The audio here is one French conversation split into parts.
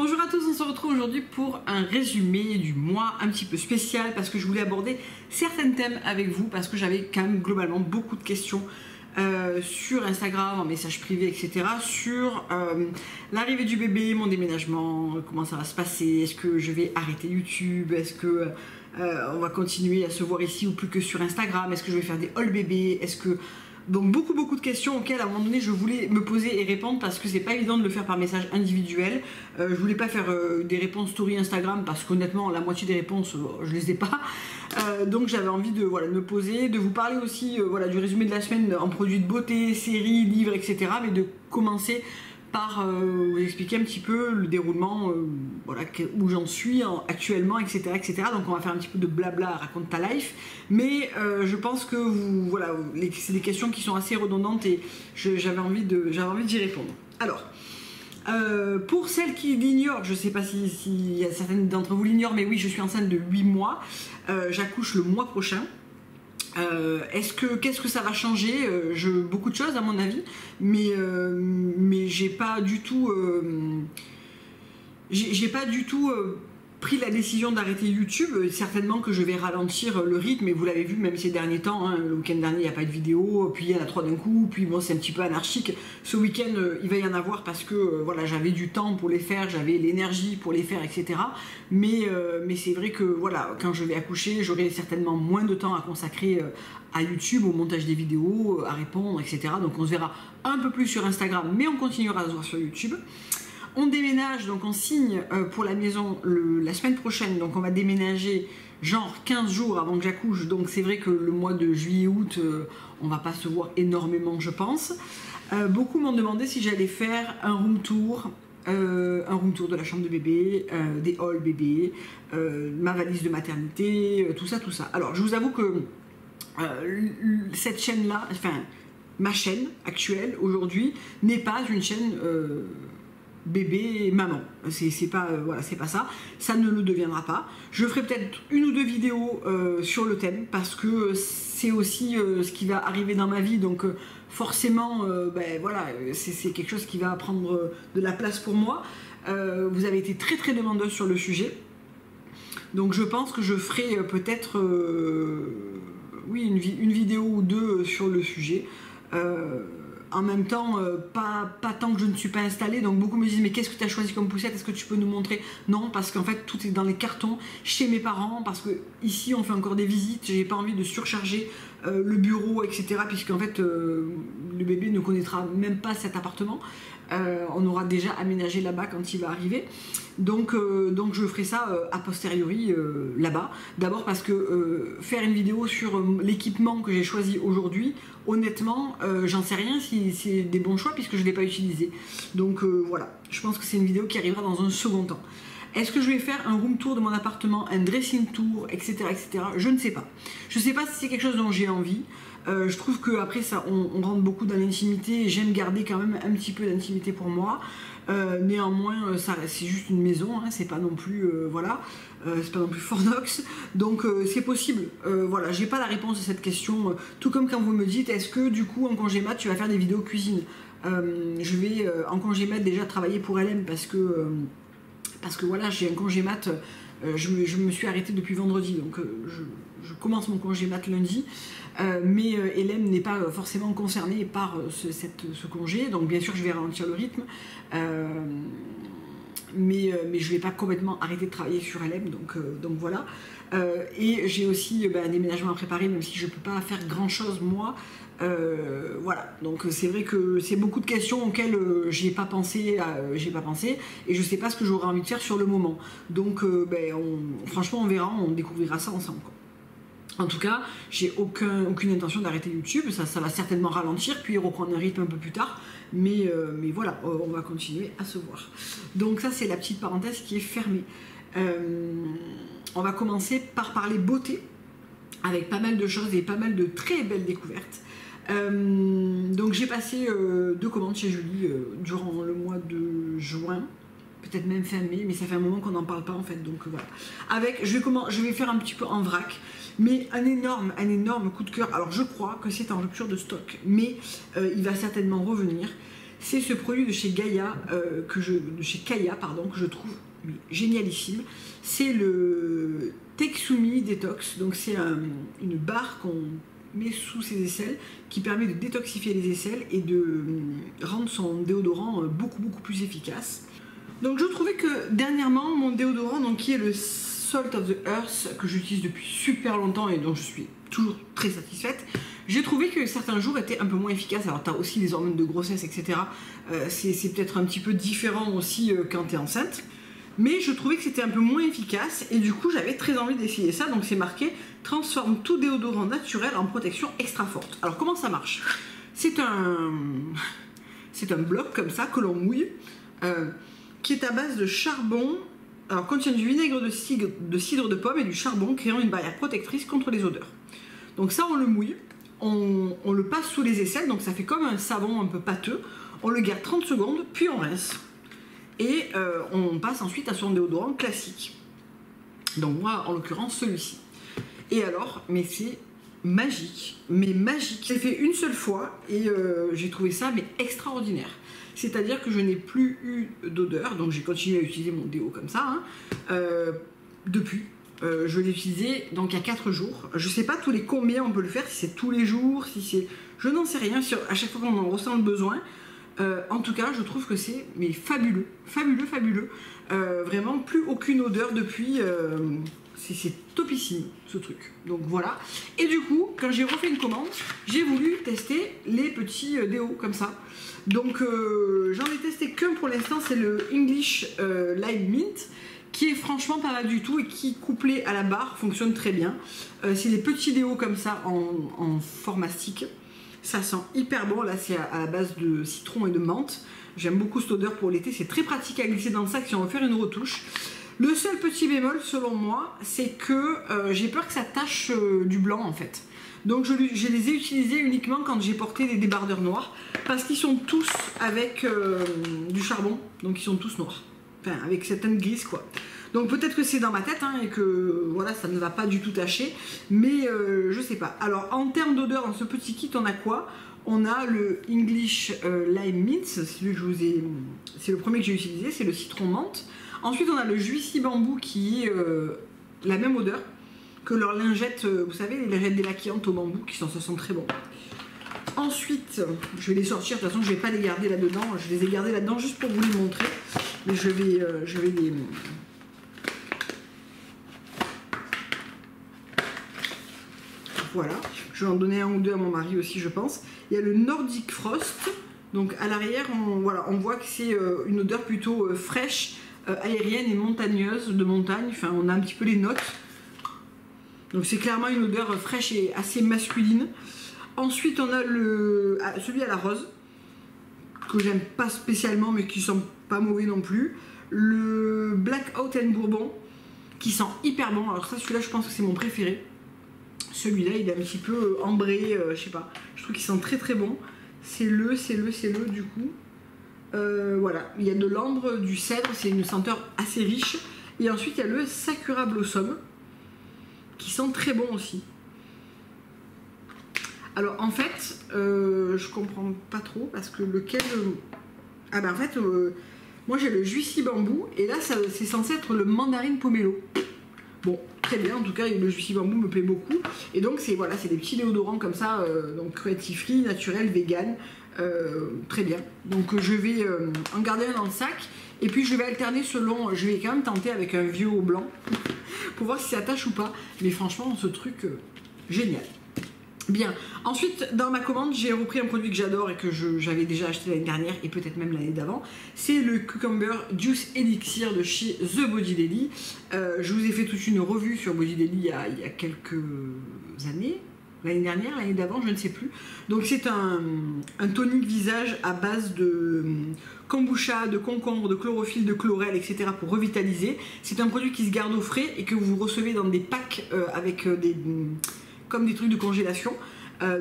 Bonjour à tous, on se retrouve aujourd'hui pour un résumé du mois un petit peu spécial parce que je voulais aborder certains thèmes avec vous parce que j'avais quand même globalement beaucoup de questions sur Instagram, en message privé, etc. sur l'arrivée du bébé, mon déménagement, comment ça va se passer, est-ce que je vais arrêter YouTube, est-ce que on va continuer à se voir ici ou plus que sur Instagram, est-ce que je vais faire des haul bébés, est-ce que... Donc beaucoup de questions auxquelles à un moment donné je voulais me poser et répondre parce que c'est pas évident de le faire par message individuel. Je voulais pas faire des réponses story Instagram parce qu'honnêtement la moitié des réponses je les ai pas. Donc j'avais envie de me poser, de vous parler aussi du résumé de la semaine en produits de beauté, séries, livres, etc. Mais de commencer par vous expliquer un petit peu le déroulement, où j'en suis actuellement, etc., etc. Donc on va faire un petit peu de blabla, raconte ta life. Mais je pense que c'est des questions qui sont assez redondantes et j'avais envie d'y répondre. Alors, pour celles qui l'ignorent, je ne sais pas si y a certaines d'entre vous l'ignorent, mais oui, je suis enceinte de 8 mois. J'accouche le mois prochain. Qu'est-ce que ça va changer? Beaucoup de choses à mon avis, mais j'ai pas du tout pris la décision d'arrêter YouTube. Certainement que je vais ralentir le rythme, et vous l'avez vu même ces derniers temps, hein, le week-end dernier il n'y a pas de vidéo, puis il y en a 3 d'un coup, puis bon c'est un petit peu anarchique. Ce week-end il va y en avoir parce que j'avais du temps pour les faire, j'avais l'énergie pour les faire, etc. Mais c'est vrai que quand je vais accoucher, j'aurai certainement moins de temps à consacrer à YouTube, au montage des vidéos, à répondre, etc. Donc on se verra un peu plus sur Instagram, mais on continuera à se voir sur YouTube. On déménage, donc on signe pour la maison la semaine prochaine, donc on va déménager genre 15 jours avant que j'accouche, donc c'est vrai que le mois de juillet-août, on va pas se voir énormément je pense. Beaucoup m'ont demandé si j'allais faire un room tour de la chambre de bébé, des halls bébés, ma valise de maternité, tout ça. Alors je vous avoue que cette chaîne-là, ma chaîne actuelle aujourd'hui n'est pas une chaîne... bébé et maman, c'est pas ça, ça ne le deviendra pas. Je ferai peut-être 1 ou 2 vidéos sur le thème parce que c'est aussi ce qui va arriver dans ma vie, donc forcément c'est quelque chose qui va prendre de la place pour moi. Vous avez été très demandeuse sur le sujet, donc je pense que je ferai peut-être une vidéo ou 2 sur le sujet. En même temps, pas tant que je ne suis pas installée, donc beaucoup me disent mais qu'est-ce que tu as choisi comme poussette, est-ce que tu peux nous montrer? Non, parce qu'en fait tout est dans les cartons chez mes parents, parce que ici on fait encore des visites, j'ai pas envie de surcharger le bureau, etc. puisqu'en fait le bébé ne connaîtra même pas cet appartement, on aura déjà aménagé là-bas quand il va arriver. Donc je ferai ça a posteriori là-bas. D'abord parce que faire une vidéo sur l'équipement que j'ai choisi aujourd'hui, honnêtement, j'en sais rien si c'est des bons choix puisque je ne l'ai pas utilisé. Donc je pense que c'est une vidéo qui arrivera dans un second temps. Est-ce que je vais faire un room tour de mon appartement, un dressing tour, etc. Je ne sais pas. Je ne sais pas si c'est quelque chose dont j'ai envie. Je trouve qu'après ça, on rentre beaucoup dans l'intimité et j'aime garder quand même un petit peu d'intimité pour moi. Néanmoins, c'est juste une maison, hein, c'est pas non plus c'est pas non plus Fornox, donc c'est possible. J'ai pas la réponse à cette question. Tout comme quand vous me dites, est-ce que du coup en congé mat tu vas faire des vidéos cuisine? Je vais en congé mat déjà travailler pour LM parce que j'ai un congé mat. Je me suis arrêtée depuis vendredi, donc je commence mon congé mat lundi, mais Hélène n'est pas forcément concernée par ce congé, donc bien sûr je vais ralentir le rythme, mais je ne vais pas complètement arrêter de travailler sur Hélène, donc voilà. Et j'ai aussi un déménagement à préparer, même si je ne peux pas faire grand chose moi. Donc c'est vrai que c'est beaucoup de questions auxquelles j'y ai pas pensé, et je sais pas ce que j'aurais envie de faire sur le moment. Donc franchement on verra, on découvrira ça ensemble, quoi. En tout cas, j'ai aucune intention d'arrêter YouTube, ça va certainement ralentir, puis reprendre un rythme un peu plus tard, mais on va continuer à se voir. Donc ça c'est la petite parenthèse qui est fermée. On va commencer par parler beauté, avec pas mal de choses et pas mal de très belles découvertes. Donc j'ai passé 2 commandes chez Julie durant le mois de juin, peut-être même fin mai, mais ça fait un moment qu'on n'en parle pas en fait, donc voilà. Je vais faire un petit peu en vrac, mais un énorme coup de cœur. Alors je crois que c'est en rupture de stock, mais il va certainement revenir. c'est ce produit de chez Gaia, de chez Kaya, pardon, que je trouve génialissime. C'est le Texumi Detox, donc c'est une barre qu'on met sous ses aisselles qui permet de détoxifier les aisselles et de rendre son déodorant beaucoup plus efficace. Donc je trouvais que dernièrement mon déodorant, donc, qui est le Salt of the Earth, que j'utilise depuis super longtemps et dont je suis toujours très satisfaite, j'ai trouvé que certains jours étaient un peu moins efficaces. Alors tu as aussi les hormones de grossesse, etc. C'est peut-être un petit peu différent aussi quand tu es enceinte. Mais je trouvais que c'était un peu moins efficace et du coup j'avais très envie d'essayer ça. Donc c'est marqué « Transforme tout déodorant naturel en protection extra forte ». Alors comment ça marche? C'est un bloc comme ça que l'on mouille, qui est à base de charbon. Alors contient du vinaigre de cidre de pomme et du charbon, créant une barrière protectrice contre les odeurs. Donc ça on le mouille, on le passe sous les aisselles, donc ça fait comme un savon un peu pâteux. On le garde 30 secondes, puis on rince. Et on passe ensuite à son déodorant classique. Donc moi, en l'occurrence, celui-ci. Et alors, mais c'est magique, mais magique. J'ai fait une seule fois et j'ai trouvé ça mais extraordinaire. C'est-à-dire que je n'ai plus eu d'odeur, donc j'ai continué à utiliser mon déo comme ça, hein, depuis. Je l'ai utilisé donc il y a 4 jours. Je sais pas tous les combien on peut le faire, si c'est tous les jours, si c'est... Je n'en sais rien, à chaque fois qu'on en ressent le besoin. En tout cas, je trouve que c'est mais fabuleux, fabuleux. Vraiment, plus aucune odeur depuis. C'est topissime ce truc. Donc voilà. Et du coup, quand j'ai refait une commande, j'ai voulu tester les petits déos comme ça. Donc j'en ai testé qu'un pour l'instant, c'est le English Lime Mint, qui est franchement pas mal du tout et qui, couplé à la barre, fonctionne très bien. C'est des petits déos comme ça en format stick. Ça sent hyper bon, là c'est à la base de citron et de menthe. J'aime beaucoup cette odeur pour l'été, c'est très pratique à glisser dans le sac si on veut faire une retouche. Le seul petit bémol selon moi, c'est que j'ai peur que ça tache du blanc en fait. Donc je les ai utilisés uniquement quand j'ai porté des débardeurs noirs, parce qu'ils sont tous avec du charbon, donc ils sont tous noirs. Enfin avec cette teinte grise quoi. Donc peut-être que c'est dans ma tête hein, et que voilà, ça ne va pas du tout tâcher, mais je sais pas. Alors en termes d'odeur, dans ce petit kit, on a quoi? On a le English Lime Mint, c'est le premier que j'ai utilisé, c'est le citron menthe. Ensuite on a le Juicy Bambou qui est la même odeur que leurs lingettes, vous savez, les lingettes délaquillantes au bambou qui se sentent très bon. Ensuite, je vais les sortir, de toute façon je vais pas les garder là-dedans, je les ai gardés là-dedans juste pour vous les montrer, mais je vais les... Voilà, je vais en donner un ou deux à mon mari aussi je pense. Il y a le Nordic Frost, donc à l'arrière on voit que c'est une odeur plutôt fraîche, aérienne et montagneuse, de montagne, enfin on a un petit peu les notes. Donc c'est clairement une odeur fraîche et assez masculine. Ensuite on a celui à la rose, que j'aime pas spécialement mais qui sent pas mauvais non plus. Le Black Oat and Bourbon, qui sent hyper bon, alors ça celui-là je pense que c'est mon préféré. Celui-là, il est un petit peu ambré, je sais pas. Je trouve qu'il sent très bon. C'est le du coup. Voilà, il y a de l'ambre, du cèdre, c'est une senteur assez riche. Et ensuite, il y a le Sakura Blossom, qui sent très bon aussi. Alors en fait, je comprends pas trop parce que lequel... Ah ben en fait, moi j'ai le Juicy Bambou et là c'est censé être le Mandarine Pomelo. Bon, très bien, en tout cas le Juicy Bambou me plaît beaucoup. Et donc c'est voilà, c'est des petits déodorants comme ça, donc cruelty free, naturel, vegan, très bien. Donc je vais en garder un dans le sac. Et puis je vais alterner selon, je vais quand même tenter avec un vieux au blanc pour voir si ça attache ou pas. Mais franchement ce truc, génial. Bien, ensuite dans ma commande j'ai repris un produit que j'adore et que j'avais déjà acheté l'année dernière et peut-être même l'année d'avant. C'est le Cucumber Juice Elixir de chez The Body Daily. Je vous ai fait toute une revue sur Body Daily il y a quelques années, l'année dernière, l'année d'avant, je ne sais plus. Donc c'est un tonique visage à base de kombucha, de concombre, de chlorophylle, de chlorelle, etc. pour revitaliser. C'est un produit qui se garde au frais et que vous recevez dans des packs avec comme des trucs de congélation.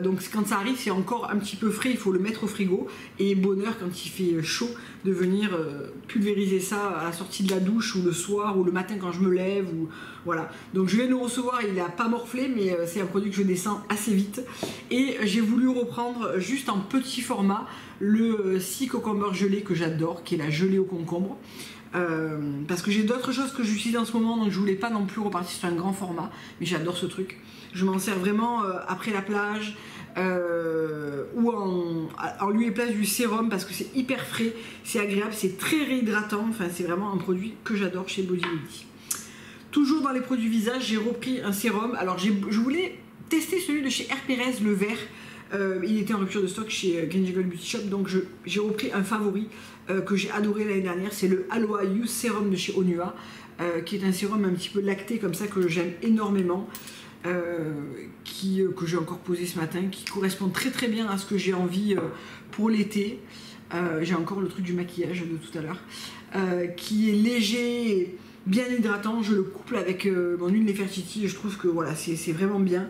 Donc quand ça arrive, c'est encore un petit peu frais, il faut le mettre au frigo. Et bonheur quand il fait chaud de venir pulvériser ça à la sortie de la douche ou le soir ou le matin quand je me lève. Ou... Voilà. Donc je viens de le recevoir, il n'a pas morflé, mais c'est un produit que je descends assez vite. Et j'ai voulu reprendre juste en petit format le Sea Cucumber gelé que j'adore, qui est la gelée au concombre. Parce que j'ai d'autres choses que j'utilise en ce moment, donc je voulais pas non plus repartir sur un grand format, mais j'adore ce truc. Je m'en sers vraiment après la plage ou en lieu et place du sérum parce que c'est hyper frais, c'est agréable, c'est très réhydratant, enfin c'est vraiment un produit que j'adore chez Body Modi. Toujours dans les produits visage, j'ai repris un sérum. Alors je voulais tester celui de chez R. Perez, le vert. Il était en rupture de stock chez Green Jungle Beauty Shop, donc j'ai repris un favori que j'ai adoré l'année dernière, c'est le Aloha Youth Serum de chez Onua, qui est un sérum un petit peu lacté comme ça que j'aime énormément, que j'ai encore posé ce matin, qui correspond très très bien à ce que j'ai envie pour l'été. J'ai encore le truc du maquillage de tout à l'heure, qui est léger, bien hydratant. Je le couple avec mon huile Nefertiti et je trouve que voilà, c'est vraiment bien.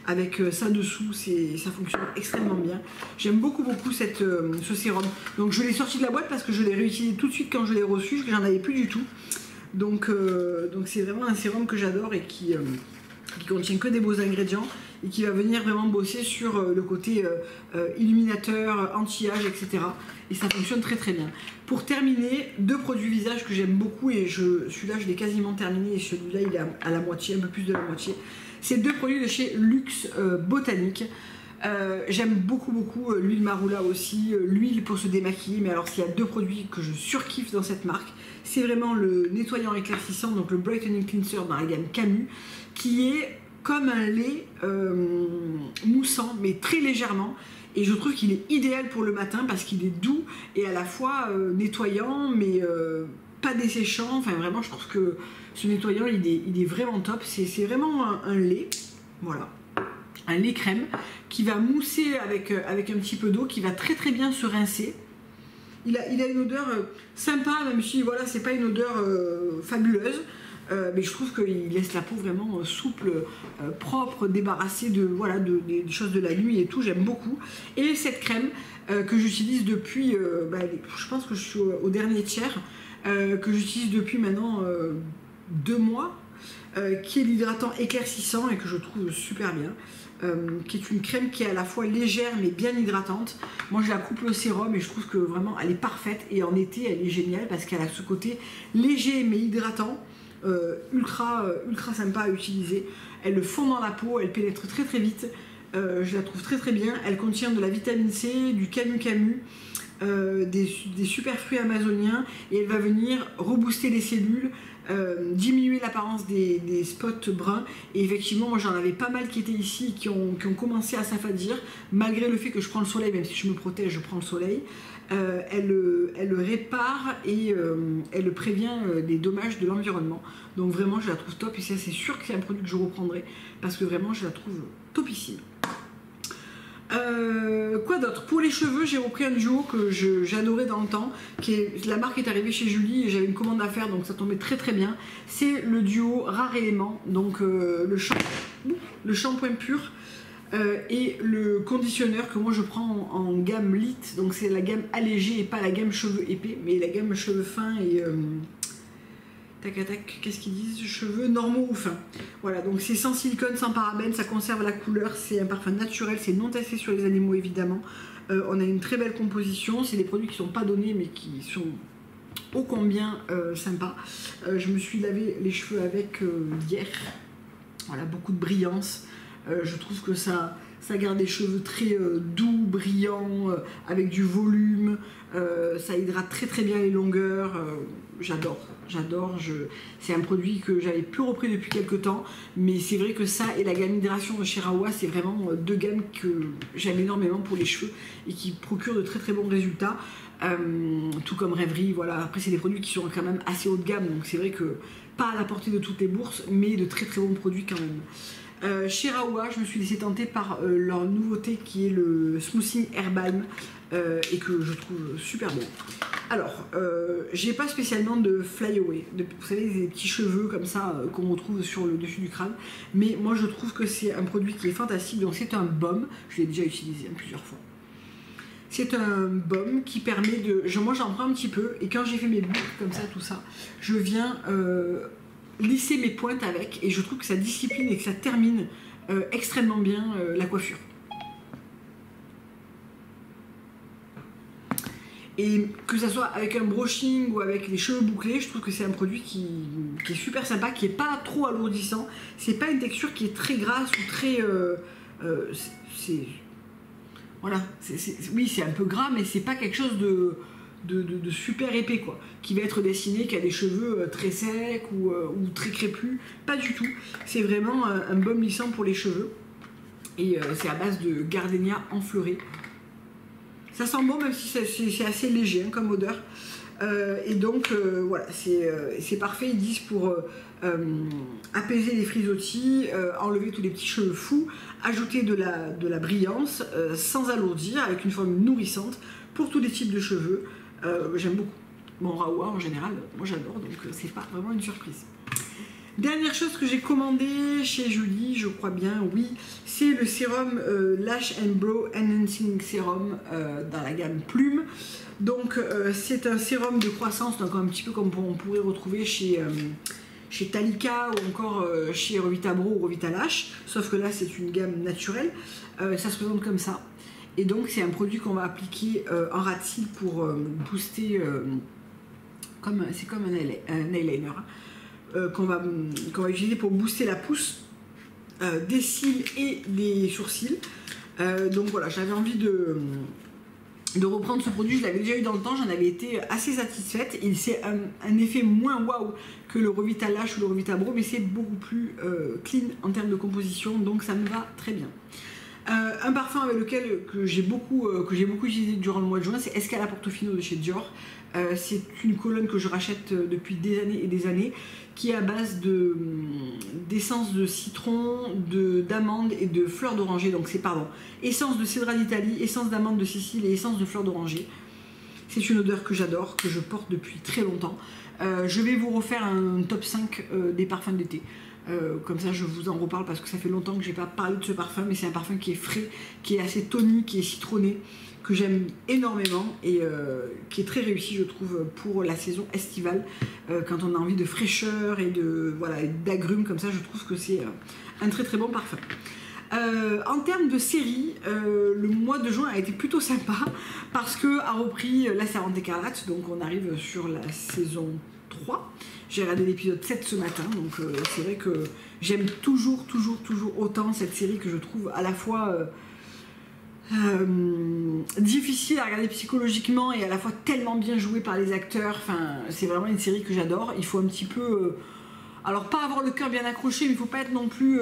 Avec ça dessous, ça fonctionne extrêmement bien. J'aime beaucoup ce sérum. Donc je l'ai sorti de la boîte parce que je l'ai réutilisé tout de suite quand je l'ai reçu, parce que j'en avais plus du tout. Donc c'est vraiment un sérum que j'adore et qui contient que des beaux ingrédients et qui va venir vraiment bosser sur le côté illuminateur, anti-âge, etc. Et ça fonctionne très très bien. Pour terminer, 2 produits visage que j'aime beaucoup et celui-là je l'ai quasiment terminé et celui-là il est à la moitié, un peu plus de la moitié. C'est 2 produits de chez Luxe Botanique. J'aime beaucoup l'huile Marula aussi, l'huile pour se démaquiller, mais alors s'il y a 2 produits que je surkiffe dans cette marque, c'est vraiment le nettoyant éclaircissant, donc le Brightening Cleanser dans la gamme Camus, qui est comme un lait moussant, mais très légèrement, et je trouve qu'il est idéal pour le matin parce qu'il est doux et à la fois nettoyant, mais pas desséchant. Enfin vraiment, je trouve que ce nettoyant il est vraiment top. C'est vraiment un lait, voilà, un lait crème qui va mousser avec un petit peu d'eau, qui va très très bien se rincer. Il a une odeur sympa, même si voilà, c'est pas une odeur fabuleuse, mais je trouve qu'il laisse la peau vraiment souple, propre, débarrassée des choses de la nuit et tout. J'aime beaucoup. Et cette crème que j'utilise depuis, je pense que je suis au dernier tiers, que j'utilise depuis maintenant 2 mois, qui est l'hydratant éclaircissant et que je trouve super bien, qui est une crème qui est à la fois légère mais bien hydratante. Moi je la couple au sérum et je trouve que vraiment elle est parfaite, et en été elle est géniale parce qu'elle a ce côté léger mais hydratant, ultra sympa à utiliser. Elle le fond dans la peau, elle pénètre très très vite, je la trouve très très bien. Elle contient de la vitamine C, du camu, des super fruits amazoniens, et elle va venir rebooster les cellules, diminuer l'apparence des spots bruns. Et effectivement, moi j'en avais pas mal qui étaient ici et qui ont commencé à s'affadir, malgré le fait que je prends le soleil, même si je me protège, je prends le soleil. Elle le répare et elle prévient des dommages de l'environnement. Donc vraiment je la trouve top, et ça c'est sûr que c'est un produit que je reprendrai parce que vraiment je la trouve topissime. Quoi d'autre? Pour les cheveux, j'ai repris un duo que j'adorais dans le temps, la marque est arrivée chez Julie et j'avais une commande à faire, donc ça tombait très très bien. C'est le duo Rare Élément, donc le shampoing pur et le conditionneur que moi je prends en gamme lit, donc c'est la gamme allégée et pas la gamme cheveux épais, mais la gamme cheveux fins et qu'est-ce qu'ils disent, cheveux normaux ou fins. Voilà, donc c'est sans silicone, sans parabènes, ça conserve la couleur, c'est un parfum naturel, c'est non testé sur les animaux évidemment. On a une très belle composition, c'est des produits qui ne sont pas donnés mais qui sont ô combien sympas. Je me suis lavé les cheveux avec hier, voilà, beaucoup de brillance. Je trouve que ça garde des cheveux très doux, brillants, avec du volume, ça hydrate très très bien les longueurs. J'adore. C'est un produit que j'avais plus repris depuis quelques temps, mais c'est vrai que ça et la gamme hydration de chez Rawa, c'est vraiment 2 gammes que j'aime énormément pour les cheveux et qui procurent de très très bons résultats, tout comme Rêverie. Voilà. Après c'est des produits qui sont quand même assez haut de gamme, donc c'est vrai que pas à la portée de toutes les bourses, mais de très très bons produits quand même. Chez Raoua, je me suis laissée tenter par leur nouveauté qui est le Smoothing Hair Balm et que je trouve super bon. Alors, j'ai pas spécialement de flyaway, vous savez, des petits cheveux comme ça qu'on retrouve sur le dessus du crâne, mais moi je trouve que c'est un produit qui est fantastique. Donc c'est un baume, je l'ai déjà utilisé plusieurs fois. C'est un baume qui permet de... Moi j'en prends un petit peu et quand j'ai fait mes boucles comme ça, tout ça, je viens lisser mes pointes avec et je trouve que ça discipline et que ça termine extrêmement bien la coiffure. Et que ça soit avec un brushing ou avec les cheveux bouclés, je trouve que c'est un produit qui est super sympa, qui n'est pas trop alourdissant. C'est pas une texture qui est très grasse ou très... voilà, oui, c'est un peu gras, mais c'est pas quelque chose de super épais, quoi, qui va être dessiné, qui a des cheveux très secs ou très crépus. Pas du tout. C'est vraiment un baume lissant pour les cheveux. Et c'est à base de gardénia enfleuré. Ça sent bon, même si c'est assez léger hein, comme odeur. Et donc, voilà, c'est parfait. Ils disent pour apaiser les frisottis, enlever tous les petits cheveux fous, ajouter de la brillance sans alourdir, avec une forme nourrissante pour tous les types de cheveux. J'aime beaucoup. Bon, Raoua en général, moi j'adore, donc c'est pas vraiment une surprise. Dernière chose que j'ai commandé chez Julie, je crois bien, oui, c'est le sérum Lash and Brow Enhancing Serum dans la gamme Plume. Donc c'est un sérum de croissance, donc un petit peu comme on pourrait retrouver chez Talika ou encore chez Revita Brow ou Revita Lash, sauf que là c'est une gamme naturelle. Ça se présente comme ça. Et donc c'est un produit qu'on va appliquer en ras de cils pour booster, c'est comme un eyeliner. Qu'on va utiliser pour booster la pousse des cils et des sourcils. Donc voilà, j'avais envie de reprendre ce produit, je l'avais déjà eu dans le temps, j'en avais été assez satisfaite. C'est un effet moins waouh que le Revita Lash ou le Revita Brow, mais c'est beaucoup plus clean en termes de composition, donc ça me va très bien. Un parfum avec lequel que j'ai beaucoup utilisé durant le mois de juin, c'est Escala Portofino de chez Dior. C'est une colonne que je rachète depuis des années et des années, qui est à base d'essence de citron, d'amande et de fleurs d'oranger. Donc c'est essence de cédra d'Italie, essence d'amande de Sicile et essence de fleurs d'oranger. C'est une odeur que j'adore, que je porte depuis très longtemps. Je vais vous refaire un top 5 des parfums d'été. Comme ça je vous en reparle parce que ça fait longtemps que j'ai pas parlé de ce parfum, mais c'est un parfum qui est frais, qui est assez tonique, qui est citronné, que j'aime énormément et qui est très réussi je trouve pour la saison estivale, quand on a envie de fraîcheur et d'agrumes comme ça. Je trouve que c'est un très très bon parfum. En termes de série, le mois de juin a été plutôt sympa parce que a repris La Servante écarlate, donc on arrive sur la saison 3. J'ai regardé l'épisode 7 ce matin, donc c'est vrai que j'aime toujours autant cette série que je trouve à la fois difficile à regarder psychologiquement et à la fois tellement bien jouée par les acteurs. Enfin, c'est vraiment une série que j'adore. Il faut un petit peu... alors pas avoir le cœur bien accroché, mais il faut pas être non plus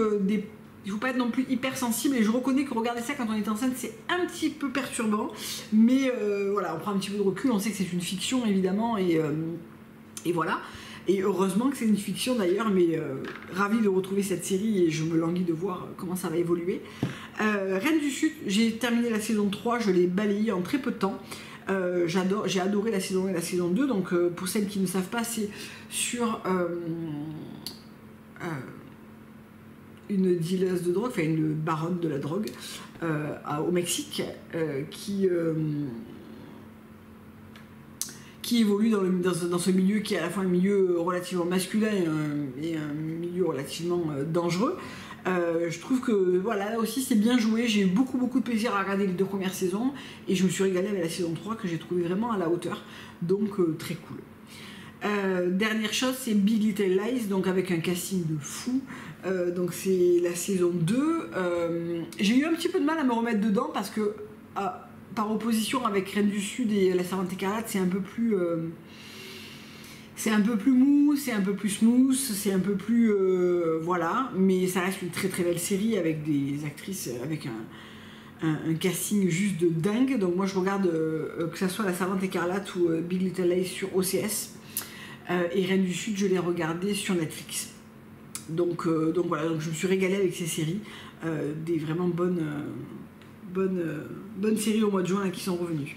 hyper sensible, et je reconnais que regarder ça quand on est enceinte c'est un petit peu perturbant, mais voilà, on prend un petit peu de recul, on sait que c'est une fiction évidemment, et voilà. Et heureusement que c'est une fiction d'ailleurs, mais ravie de retrouver cette série et je me languis de voir comment ça va évoluer. Reine du Sud, j'ai terminé la saison 3, je l'ai balayée en très peu de temps. J'ai adoré la saison 1 et la saison 2, donc pour celles qui ne savent pas, c'est sur une dealeuse de drogue, enfin une baronne de la drogue au Mexique qui évolue dans ce milieu qui est à la fois un milieu relativement masculin et un milieu relativement dangereux. Je trouve que voilà, là aussi c'est bien joué, j'ai eu beaucoup de plaisir à regarder les 2 premières saisons et je me suis régalée avec la saison 3 que j'ai trouvé vraiment à la hauteur, donc très cool. Dernière chose, c'est Big Little Lies, donc avec un casting de fou. Donc c'est la saison 2. J'ai eu un petit peu de mal à me remettre dedans parce que par opposition avec Reine du Sud et La Servante écarlate, c'est un peu plus mou, c'est un peu plus smooth, c'est un peu plus voilà, mais ça reste une très belle série avec des actrices avec un casting juste de dingue. Donc moi je regarde que ça soit La Servante écarlate ou Big Little Lies sur OCS, et Reine du Sud je l'ai regardé sur Netflix. Donc voilà, donc je me suis régalée avec ces séries, des vraiment bonnes séries au mois de juin là, qui sont revenues.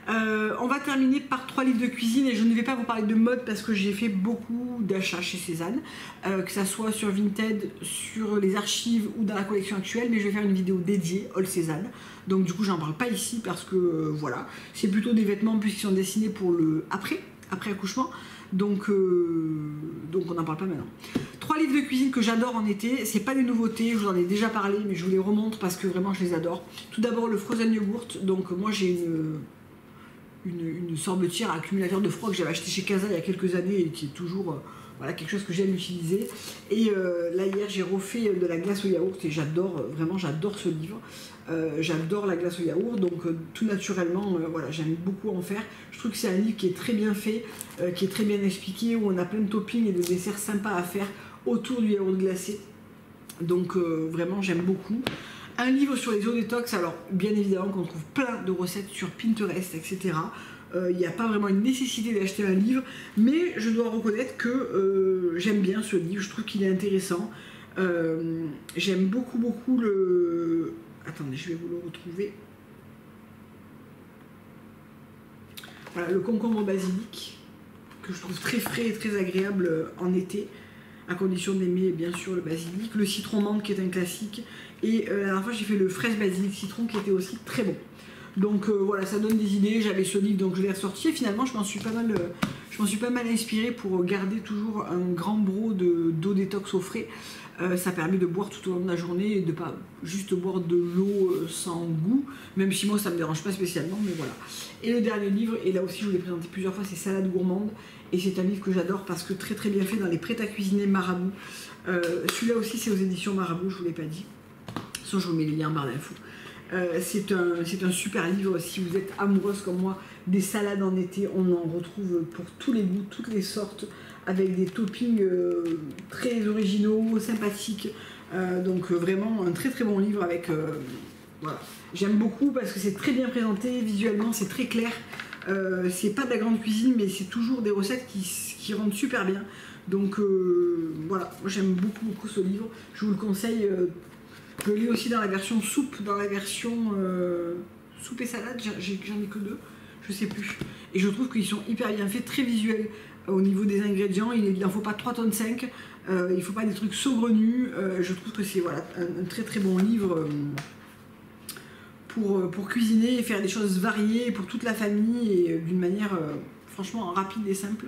On va terminer par 3 livres de cuisine et je ne vais pas vous parler de mode parce que j'ai fait beaucoup d'achats chez Cézanne, que ça soit sur Vinted, sur les archives ou dans la collection actuelle, mais je vais faire une vidéo dédiée All Cézanne. Donc du coup j'en parle pas ici parce que voilà, c'est plutôt des vêtements en plus qui sont dessinés pour le après accouchement. Donc on n'en parle pas maintenant. 3 livres de cuisine que j'adore en été, c'est pas des nouveautés, je vous en ai déjà parlé, mais je vous les remontre parce que vraiment je les adore. Tout d'abord le Frozen Yogurt, donc moi j'ai une sorbetière à accumulateur de froid que j'avais acheté chez Casa il y a quelques années et qui est toujours voilà, quelque chose que j'aime utiliser. Et là hier j'ai refait de la glace au yaourt et j'adore, vraiment j'adore ce livre. J'adore la glace au yaourt, donc tout naturellement voilà, j'aime beaucoup en faire. Je trouve que c'est un livre qui est très bien fait, qui est très bien expliqué, où on a plein de toppings et de desserts sympas à faire autour du yaourt glacé. Donc vraiment j'aime beaucoup. Un livre sur les eaux détox, alors bien évidemment qu'on trouve plein de recettes sur Pinterest, etc. Il n'y a pas vraiment une nécessité d'acheter un livre, mais je dois reconnaître que j'aime bien ce livre, je trouve qu'il est intéressant. J'aime beaucoup le... Attendez, je vais vous le retrouver. Voilà, le concombre basilic, que je trouve très frais et très agréable en été, à condition d'aimer bien sûr le basilic. Le citron menthe qui est un classique. Et la dernière fois j'ai fait le fraise basilic citron qui était aussi très bon. Donc voilà, ça donne des idées. J'avais ce livre donc je l'ai ressorti et finalement je m'en suis pas mal inspirée pour garder toujours un grand broc d'eau détox au frais. Ça permet de boire tout au long de la journée et de pas juste boire de l'eau sans goût, même si moi ça me dérange pas spécialement, mais voilà. Et le dernier livre, et là aussi je vous l'ai présenté plusieurs fois, c'est Salade gourmande, et c'est un livre que j'adore parce que très bien fait dans les prêts à cuisiner Marabout. Celui-là aussi c'est aux éditions Marabout, je vous l'ai pas dit. Sinon je vous mets les liens en barre d'infos. C'est un super livre si vous êtes amoureuse comme moi des salades en été. On en retrouve pour tous les goûts, toutes les sortes, avec des toppings très originaux, sympathiques. Donc vraiment un très bon livre avec... voilà. J'aime beaucoup parce que c'est très bien présenté, visuellement c'est très clair. C'est pas de la grande cuisine mais c'est toujours des recettes qui rendent super bien. Donc voilà, moi j'aime beaucoup ce livre. Je vous le conseille. Je le lis aussi dans la version soupe, dans la version soupe et salade, j'en ai que 2, je sais plus. Et je trouve qu'ils sont hyper bien faits, très visuels au niveau des ingrédients. Il n'en faut pas 3,5 tonnes, il ne faut pas des trucs saugrenus. Je trouve que c'est voilà, un très bon livre pour cuisiner et faire des choses variées pour toute la famille et d'une manière franchement rapide et simple.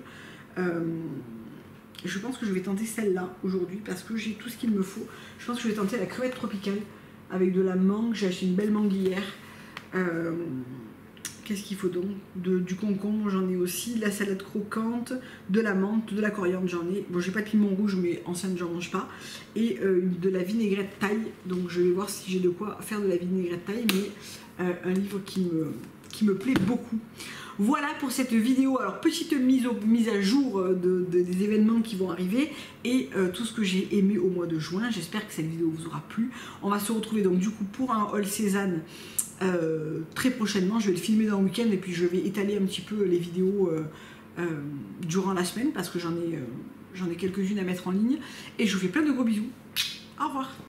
Je pense que je vais tenter celle-là aujourd'hui parce que j'ai tout ce qu'il me faut. Je pense que je vais tenter la crevette tropicale avec de la mangue. J'ai acheté une belle mangue hier. Qu'est-ce qu'il faut donc? Du concombre, j'en ai aussi. La salade croquante, de la menthe, de la coriandre, j'en ai. Bon, j'ai pas de piment rouge, mais enceinte, j'en mange pas. Et de la vinaigrette thaï. Donc, je vais voir si j'ai de quoi faire de la vinaigrette thaï. Mais un livre qui me plaît beaucoup. Voilà pour cette vidéo. Alors petite mise à jour des événements qui vont arriver et tout ce que j'ai aimé au mois de juin. J'espère que cette vidéo vous aura plu. On va se retrouver donc du coup pour un haul Cézanne très prochainement. Je vais le filmer dans le week-end et puis je vais étaler un petit peu les vidéos durant la semaine parce que j'en ai quelques-unes à mettre en ligne. Et je vous fais plein de gros bisous. Au revoir.